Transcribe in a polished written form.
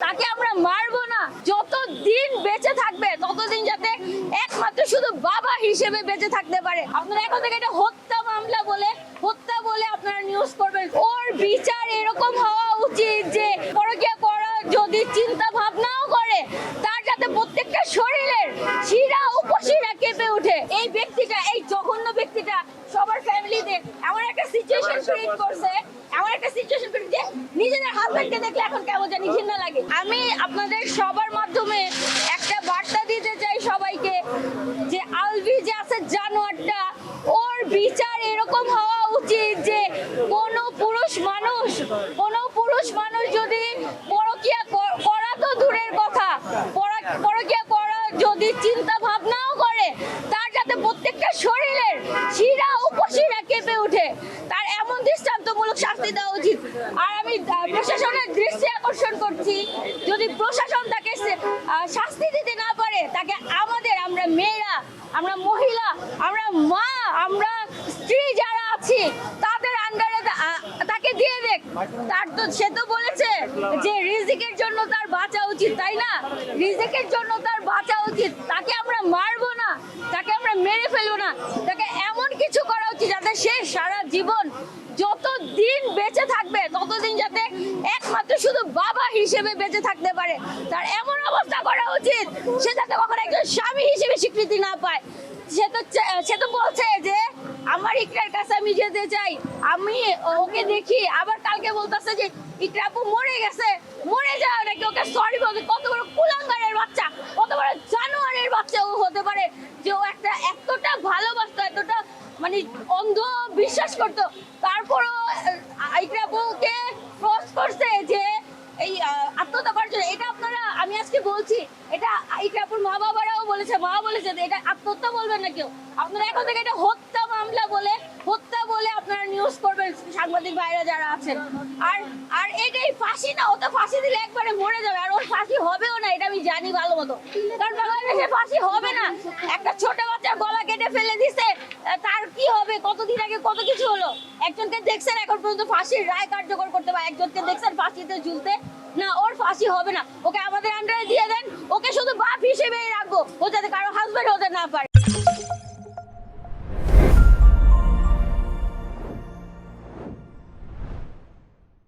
তাকে আমরা মারবো না। যতদিন বেঁচে থাকবে ততদিন যাতে একমাত্র শুধু বাবা হিসেবে বেঁচে থাকতে পারে। আপনারা এখন থেকে এটা হত্যা মামলা বলে, হত্যা বলে আপনারা নিউজ করবেন। ওর বিচার এরকম হওয়া উচিত যে পরকীয়া করা যদি চিন্তা ভাবনাও করে, তার যাতে প্রত্যেকটা শরীরের শিরা উপশিরা কেঁপে ওঠে। এই ব্যক্তিটা, এই জঘন্য ব্যক্তিটা সবার ফ্যামিলিতে এমন একটা সিচুয়েশন ক্রিয়েট করছে, এমন একটা সিচুয়েশন ক্রিয়েট যে নিজেদের হাজবেন্ডকে দেখলে এখন কেমন জানি ঘৃণা লাগে। আমি আপনাদের সবার মাধ্যমে একটা বার্তা দিতে চাই সবাইকে যে আলভি যে আছে জানোয়ারটা, ওর বিচার এরকম হওয়া উচিত যে কোনো পুরুষ মানুষ যদি পরকীয়া করা তো দূরের কথা, পরকীয়া করা যদি চিন্তা ভাবনাও করে, তার যাতে প্রত্যেকটা শরীরের শিরা উপশিরা কেঁপে ওঠে, তার এমন দৃষ্টান্তমূলক শাস্তি দেওয়া উচিত। আর আমি প্রশাসনের দৃষ্টি আকর্ষণ করছি, যদি প্রশাসন তাকে শাস্তি দিতে না পারে, তাকে আমরা মেয়েরা, আমরা মহিলা, আমরা মা, আমরা স্ত্রী যারা আছি তাদের আন্ডারে তাকে দিয়ে দেখ। সে তো বলেছে যে রিজিকের জন্য তার বাঁচা উচিত, তাই না? রিজিকের জন্য তার বাঁচা উচিত। তাকে আমরা মারবো না, তাকে আমরা মেরে ফেলবো না, তাকে এমন কিছু করা উচিত যাতে সে সারা জীবন যতদিন বেঁচে থাকবে ততদিন যাতে একমাত্র শুধু বাবা হিসেবে বেঁচে থাকতে পারে। তার এমন অবস্থা করা উচিত সে যাতে কখনো একজন স্বামী হিসেবে স্বীকৃতি না পায়। সে তো বলছে যে আমার ইকরার কাছে আমি যেতে চাই, আমি ওকে দেখি, আবার কালকে বলতেছে যে ইকরা আপু মরে গেছে, মরে যাও নাকি, ওকে সরি বলবে। কত বড় কুলাঙ্গারের বাচ্চা, কত বড় জানোয়ারের বাচ্চা ও হতে পারে যে ও এতটা ভালোবাসতো, এতটা মানে অন্ধ বিশ্বাস করতো, তারপরও ইকরা আপুকে ক্রস করছে যে এই আত্মহত্যা করার জন্য। এটা আপনারা, আমি আজকে বলছি, এটা ইকরা আপুর মা বাবারাও বলেছে, যে এটা আত্মহত্যা বলবেন না কেউ। আপনারা এখন থেকে এটা হত্যা মামলা বলে, হত্যা বলে আপনারা নিউজ করবেন, সাংবাদিক ভাইরা যারা আছেন। আর এটাই ফাঁসি না, ও তো ফাঁসি দিলে একবারে মরে যাবে, আর ওর ফাঁসি হবেও না, এটা আমি জানি ভালো মতো। কারণ বাংলাদেশে ফাঁসি হবে না। একটা ছোট বাচ্চার গলা কেটে ফেলে দিছে, তার কি হবে? কতদিন আগে কত কিছু হলো। একজনকে দেখছেন এখন পর্যন্ত ফাঁসির রায় কার্যকর করতে পারে, একজনকে দেখছেন ফাঁসিতে ঝুলতে না। ওর ফাঁসি হবে না, ওকে আমাদের আন্ডারে দিয়ে দেন, ওকে শুধু বাপ হিসেবেই রাখবো, ও যাতে কারো হাজবেন্ড হতে না পারে।